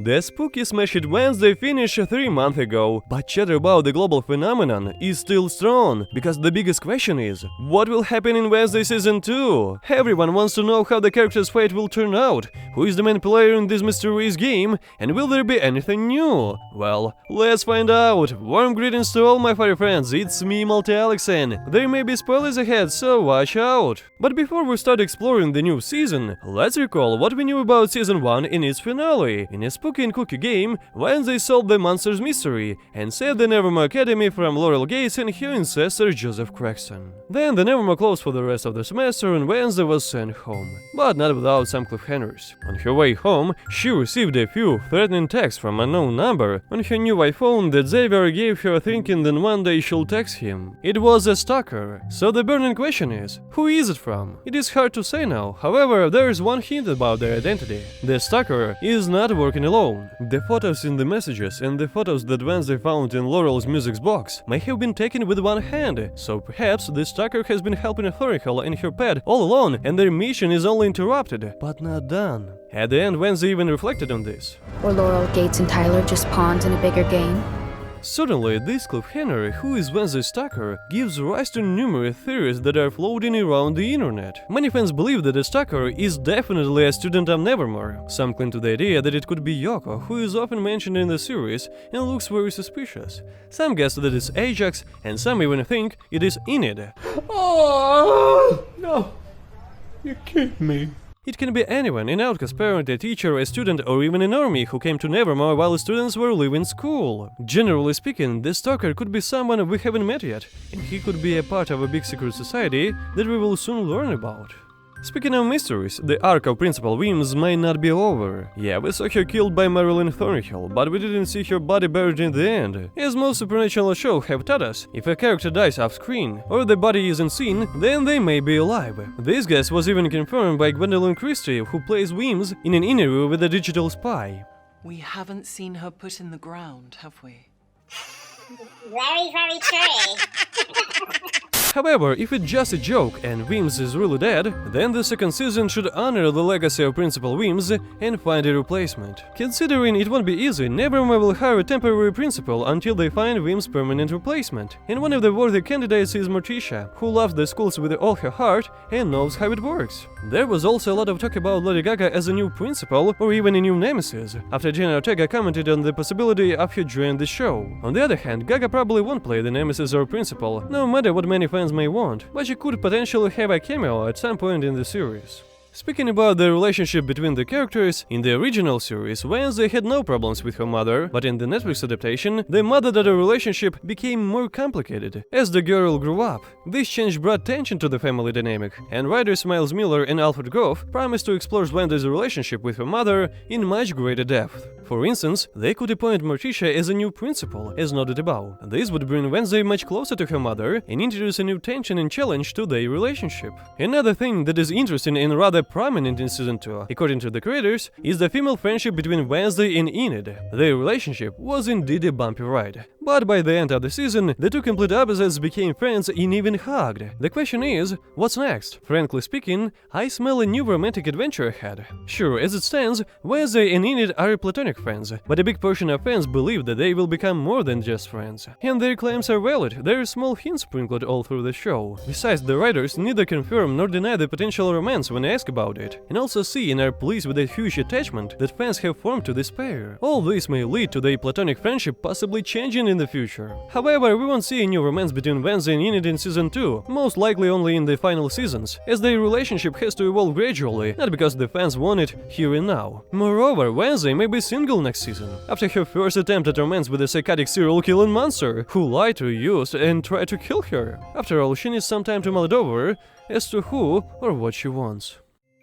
The spooky smash hit Wednesday finished 3 months ago, but chatter about the global phenomenon is still strong, because the biggest question is, what will happen in Wednesday Season 2? Everyone wants to know how the character's fate will turn out, who is the main player in this mysterious game, and will there be anything new? Well, let's find out! Warm greetings to all my furry friends, it's me, MultiAlexson. There may be spoilers ahead, so watch out! But before we start exploring the new season, let's recall what we knew about Season 1 in its finale. In a spooky and cookie game, Wednesday solved the monster's mystery and saved the Nevermore Academy from Laurel Gates and her ancestor Joseph Crackstone. Then the Nevermore closed for the rest of the semester and Wednesday was sent home, but not without some cliffhangers. On her way home, she received a few threatening texts from an unknown number on her new iPhone that Xavier gave her, thinking that one day she'll text him. It was a stalker, so the burning question is, who is it from? It is hard to say now, however, there is one hint about their identity. The stalker is not working alone. The photos in the messages and the photos that Wednesday found in Laurel's music box may have been taken with one hand, so perhaps the stalker has been helping Thorical and her pet all along and their mission is only interrupted, but not done. At the end, Wednesday even reflected on this. Were Laurel Gates and Tyler just pawns in a bigger game? Certainly, this cliffhanger, who is Wednesday's stalker, gives rise to numerous theories that are floating around the internet. Many fans believe that the stalker is definitely a student of Nevermore. Some cling to the idea that it could be Yoko, who is often mentioned in the series and looks very suspicious. Some guess that it's Ajax, and some even think it is Enid. Oh, no, you kidding me. It can be anyone, an outcast parent, a teacher, a student, or even an normie who came to Nevermore while students were leaving school. Generally speaking, the stalker could be someone we haven't met yet, and he could be a part of a big secret society that we will soon learn about. Speaking of mysteries, the arc of Principal Weems might not be over. Yeah, we saw her killed by Marilyn Thornhill, but we didn't see her body buried in the end. As most supernatural shows have taught us, if a character dies off-screen, or the body isn't seen, then they may be alive. This guess was even confirmed by Gwendolyn Christie, who plays Weems, in an interview with a digital spy. We haven't seen her put in the ground, have we? Very, very true. However, if it's just a joke and Weems is really dead, then the second season should honor the legacy of Principal Weems and find a replacement. Considering it won't be easy, Nevermore will hire a temporary principal until they find Weems' permanent replacement. And one of the worthy candidates is Morticia, who loves the schools with all her heart and knows how it works. There was also a lot of talk about Lady Gaga as a new principal or even a new nemesis, after Jenna Ortega commented on the possibility of her joining the show. On the other hand, Gaga probably won't play the nemesis or principal, no matter what many fans may want, but she could potentially have a cameo at some point in the series. Speaking about the relationship between the characters, in the original series, Wednesday had no problems with her mother, but in the Netflix adaptation, the mother-daughter relationship became more complicated as the girl grew up. This change brought tension to the family dynamic, and writers Miles Miller and Alfred Goff promised to explore Wednesday's relationship with her mother in much greater depth. For instance, they could appoint Morticia as a new principal, as noted above. This would bring Wednesday much closer to her mother and introduce a new tension and challenge to their relationship. Another thing that is interesting and rather prominent in Season 2, according to the creators, is the female friendship between Wednesday and Enid. Their relationship was indeed a bumpy ride, but by the end of the season, the two complete opposites became friends and even hugged. The question is, what's next? Frankly speaking, I smell a new romantic adventure ahead. Sure, as it stands, Wednesday and Enid are platonic friends, but a big portion of fans believe that they will become more than just friends. And their claims are valid, there are small hints sprinkled all through the show. Besides, the writers neither confirm nor deny the potential romance when asked about it, and also see and are pleased with the huge attachment that fans have formed to this pair. All this may lead to their platonic friendship possibly changing in the future. However, we won't see a new romance between Wednesday and Enid in Season 2, most likely only in the final seasons, as their relationship has to evolve gradually, not because the fans want it here and now. Moreover, Wednesday may be single next season, after her first attempt at romance with a psychotic serial-killing monster, who lied to, used, and tried to kill her. After all, she needs some time to mull it over as to who or what she wants.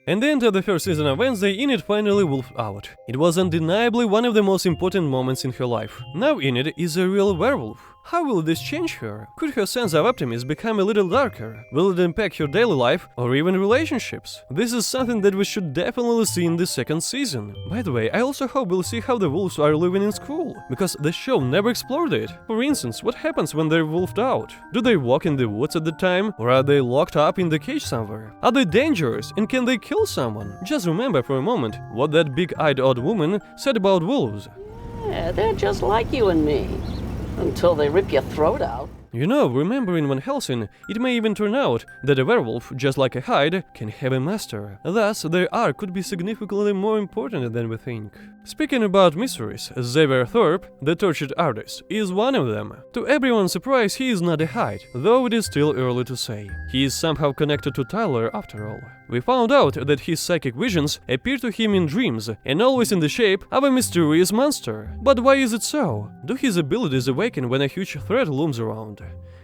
At the end of the first season of Wednesday, Enid finally wolfed out. It was undeniably one of the most important moments in her life. Now Enid is a real werewolf. How will this change her? Could her sense of optimism become a little darker? Will it impact her daily life or even relationships? This is something that we should definitely see in the second season. By the way, I also hope we'll see how the wolves are living in school, because the show never explored it. For instance, what happens when they're wolfed out? Do they walk in the woods at the time, or are they locked up in the cage somewhere? Are they dangerous, and can they kill someone? Just remember for a moment what that big-eyed odd woman said about wolves. Yeah, they're just like you and me. Until they rip your throat out. You know, remembering Van Helsing, it may even turn out that a werewolf, just like a Hyde, can have a master. Thus, their arc could be significantly more important than we think. Speaking about mysteries, Xavier Thorpe, the tortured artist, is one of them. To everyone's surprise, he is not a Hyde, though it is still early to say. He is somehow connected to Tyler after all. We found out that his psychic visions appear to him in dreams, and always in the shape of a mysterious monster. But why is it so? Do his abilities awaken when a huge threat looms around?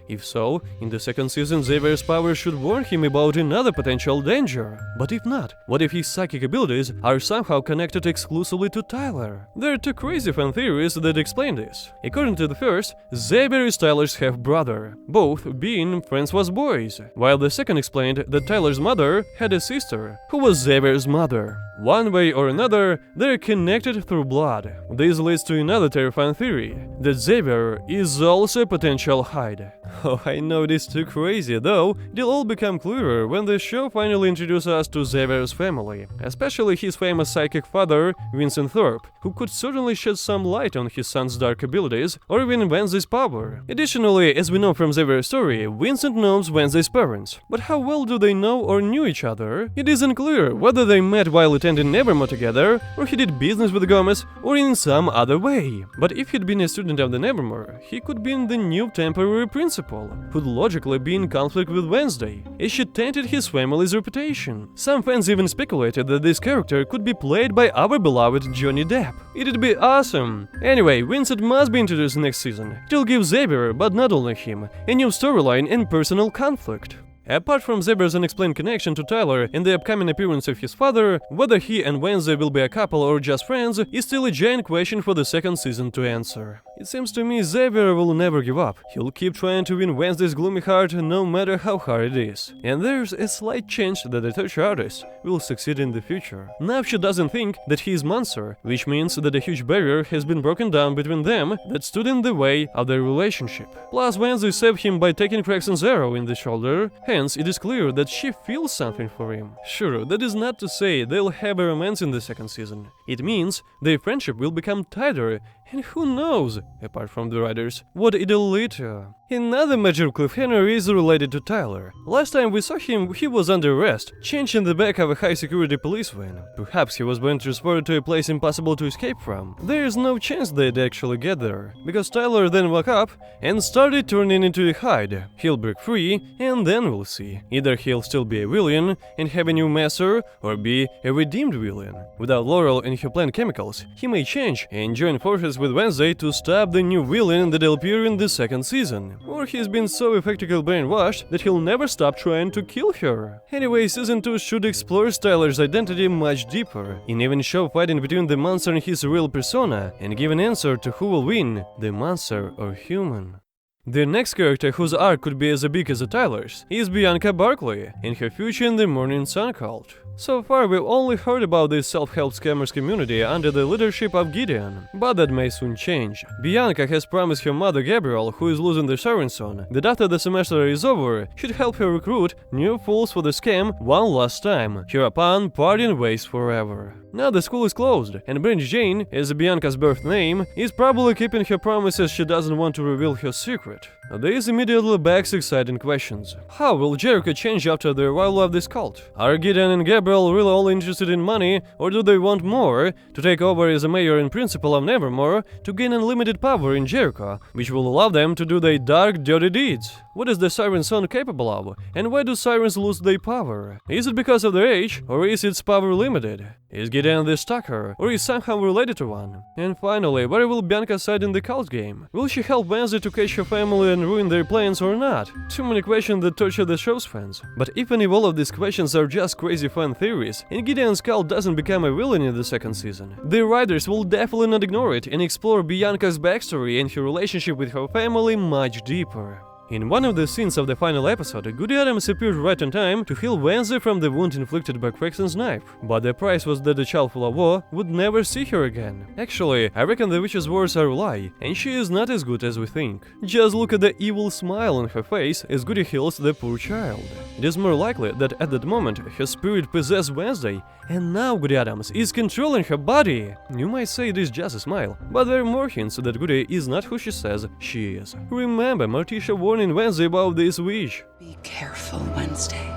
If so, in the second season Xavier's power should warn him about another potential danger. But if not, what if his psychic abilities are somehow connected exclusively to Tyler? There are two crazy fan theories that explain this. According to the first, Xavier is Tyler's half-brother, both being Francois boys, while the second explained that Tyler's mother had a sister, who was Xavier's mother. One way or another, they're connected through blood. This leads to another terrifying theory, that Xavier is also a potential Hyde. Oh, I know it is too crazy, though it'll all become clearer when the show finally introduces us to Xavier's family, especially his famous psychic father, Vincent Thorpe, who could certainly shed some light on his son's dark abilities, or even Wednesday's power. Additionally, as we know from Xavier's story, Vincent knows Wednesday's parents, but how well do they know or knew each other? It isn't clear whether they met while attending Nevermore together, or he did business with Gomez, or in some other way. But if he'd been a student of the Nevermore, he could be the new temporary principal, who'd logically be in conflict with Wednesday, as she tainted his family's reputation. Some fans even speculated that this character could be played by our beloved Johnny Depp. It'd be awesome! Anyway, Vincent must be introduced next season. It'll give Xavier, but not only him, a new storyline and personal conflict. Apart from Xavier's unexplained connection to Tyler and the upcoming appearance of his father, whether he and Wednesday will be a couple or just friends is still a giant question for the second season to answer. It seems to me Xavier will never give up. He'll keep trying to win Wednesday's gloomy heart no matter how hard it is. And there's a slight chance that the torture artist will succeed in the future. Now she doesn't think that he is monster, which means that a huge barrier has been broken down between them that stood in the way of their relationship. Plus Wednesday saved him by taking Crackston's arrow in the shoulder, hence it is clear that she feels something for him. Sure, that is not to say they'll have a romance in the second season. It means their friendship will become tighter, and who knows, apart from the writers, what it'll lead to. Another major cliffhanger is related to Tyler. Last time we saw him, he was under arrest, chained in the back of a high-security police van. Perhaps he was being transported to a place impossible to escape from. There is no chance they'd actually get there, because Tyler then woke up and started turning into a Hyde. He'll break free, and then we'll see. Either he'll still be a villain and have a new master, or be a redeemed villain. Without Laurel and her plant chemicals, he may change and join forces with Wednesday to stop the new villain that'll appear in the second season. Or he's been so effectively brainwashed that he'll never stop trying to kill her. Anyway, season 2 should explore Tyler's identity much deeper, and even show fighting between the monster and his real persona, and give an answer to who will win, the monster or human. The next character whose arc could be as big as Tyler's is Bianca Barkley, and her future in the Morning Sun cult. So far we've only heard about this self-help scammers community under the leadership of Gideon, but that may soon change. Bianca has promised her mother Gabrielle, who is losing the Siren Song, that after the semester is over, she'd help her recruit new fools for the scam one last time, hereupon parting ways forever. Now the school is closed, and Branch Jane, as Bianca's birth name, is probably keeping her promises. She doesn't want to reveal her secret. This immediately begs exciting questions. How will Jericho change after the arrival of this cult? Are Gideon and Gabrielle really all interested in money, or do they want more, to take over as a mayor and principal of Nevermore, to gain unlimited power in Jericho, which will allow them to do their dark, dirty deeds? What is the Siren Song capable of, and why do sirens lose their power? Is it because of their age, or is its power limited? Is Gideon Gideon the Stalker, or is somehow related to one? And finally, where will Bianca side in the cult game? Will she help Wednesday to catch her family and ruin their plans or not? Too many questions that torture the show's fans. But even if all of these questions are just crazy fan theories, and Gideon's cult doesn't become a villain in the second season, the writers will definitely not ignore it and explore Bianca's backstory and her relationship with her family much deeper. In one of the scenes of the final episode, Goddy Addams appeared right on time to heal Wednesday from the wound inflicted by Crackston's knife, but the price was that the child full of war would never see her again. Actually, I reckon the witch's words are a lie, and she is not as good as we think. Just look at the evil smile on her face as Goddy heals the poor child. It is more likely that at that moment her spirit possessed Wednesday, and now Goddy Addams is controlling her body. You might say it is just a smile, but there are more hints that Goddy is not who she says she is. Remember, Morticia warned Wednesday about this witch. Be careful, Wednesday.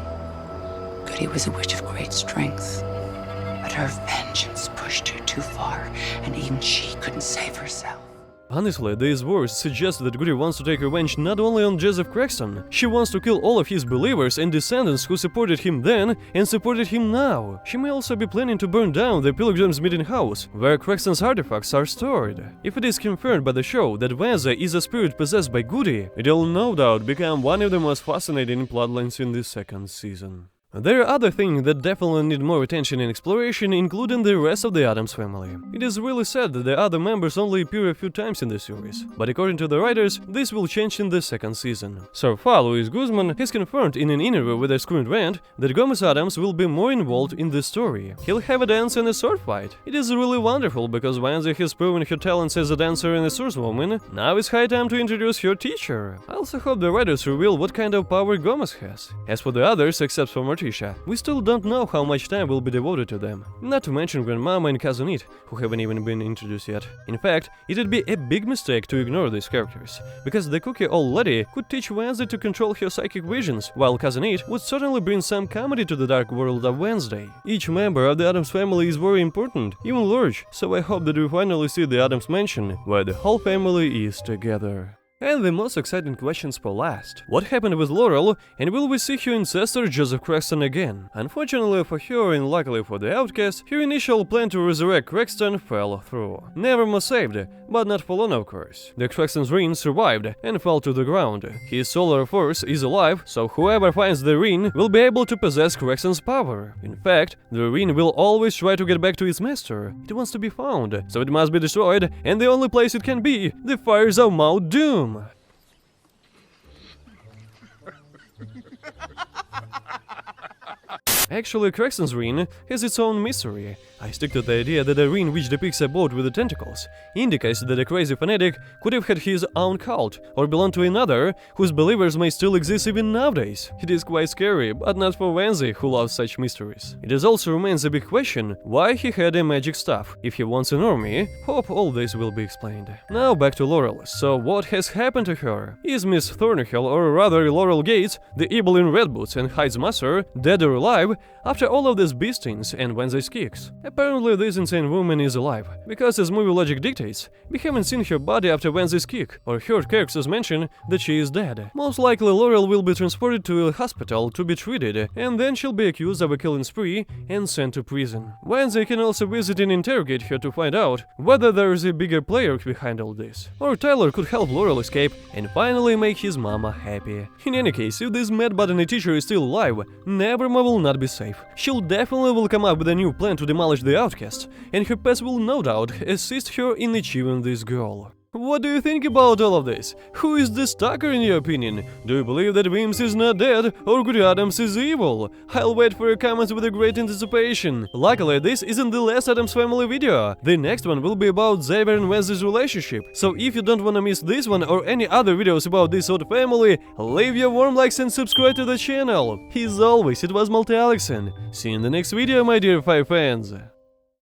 Goddy was a witch of great strength, but her vengeance pushed her too far, and even she couldn't save herself. Honestly, these words suggest that Goddy wants to take revenge not only on Joseph Crackstone, she wants to kill all of his believers and descendants who supported him then and supported him now. She may also be planning to burn down the Pilgrim's meeting house, where Crackstone's artifacts are stored. If it is confirmed by the show that Wednesday is a spirit possessed by Goddy, it'll no doubt become one of the most fascinating plotlines in the second season. There are other things that definitely need more attention and exploration, including the rest of the Addams family. It is really sad that the other members only appear a few times in the series, but according to the writers, this will change in the second season. So far, Luis Guzman has confirmed in an interview with a Screen Rant that Gomez Addams will be more involved in the story. He'll have a dance and a sword fight. It is really wonderful because Wednesday has proven her talents as a dancer and a swordswoman. Now it's high time to introduce her teacher. I also hope the writers reveal what kind of power Gomez has. As for the others, except for Morticia, we still don't know how much time will be devoted to them. Not to mention Grandmama and Cousin Enid, who haven't even been introduced yet. In fact, it would be a big mistake to ignore these characters, because the cookie old lady could teach Wednesday to control her psychic visions, while Cousin Enid would certainly bring some comedy to the dark world of Wednesday. Each member of the Addams family is very important, even large, so I hope that we finally see the Addams mansion, where the whole family is together. And the most exciting questions for last. What happened with Laurel, and will we see her ancestor Joseph Crackstone again? Unfortunately for her and luckily for the outcast, her initial plan to resurrect Crackstone fell through. Never more saved, but not for long of course. The Crackstone's ring survived and fell to the ground. His solar force is alive, so whoever finds the ring will be able to possess Crackstone's power. In fact, the ring will always try to get back to its master. It wants to be found, so it must be destroyed, and the only place it can be, the fires of Mount Doom. Actually, Crackstone's ring has its own mystery. I stick to the idea that a ring which depicts a boat with the tentacles indicates that a crazy fanatic could have had his own cult, or belong to another, whose believers may still exist even nowadays. It is quite scary, but not for Wednesday, who loves such mysteries. It is also remains a big question why he had a magic staff. If he wants an army, hope all this will be explained. Now back to Laurel. So what has happened to her? Is Miss Thornhill, or rather Laurel Gates, the evil in red boots and Hyde's master, dead or alive, after all of these beastings and Wednesday's kicks? Apparently this insane woman is alive, because as movie logic dictates, we haven't seen her body after Wednesday's kick, or heard characters mention that she is dead. Most likely Laurel will be transported to a hospital to be treated, and then she'll be accused of a killing spree and sent to prison. Wednesday can also visit and interrogate her to find out whether there is a bigger player behind all this. Or Tyler could help Laurel escape and finally make his mama happy. In any case, if this mad botany teacher is still alive, Nevermore will not be safe. She'll definitely will come up with a new plan to demolish the outcast, and her pets will no doubt assist her in achieving this goal. What do you think about all of this? Who is the Stalker in your opinion? Do you believe that Weems is not dead, or Goddy Addams is evil? I'll wait for your comments with a great anticipation. Luckily, this isn't the last Addams Family video. The next one will be about Xavier and Wednesday's relationship. So if you don't wanna miss this one or any other videos about this odd family, leave your warm likes and subscribe to the channel. As always, it was MultiAlexson. See you in the next video, my dear 5 fans.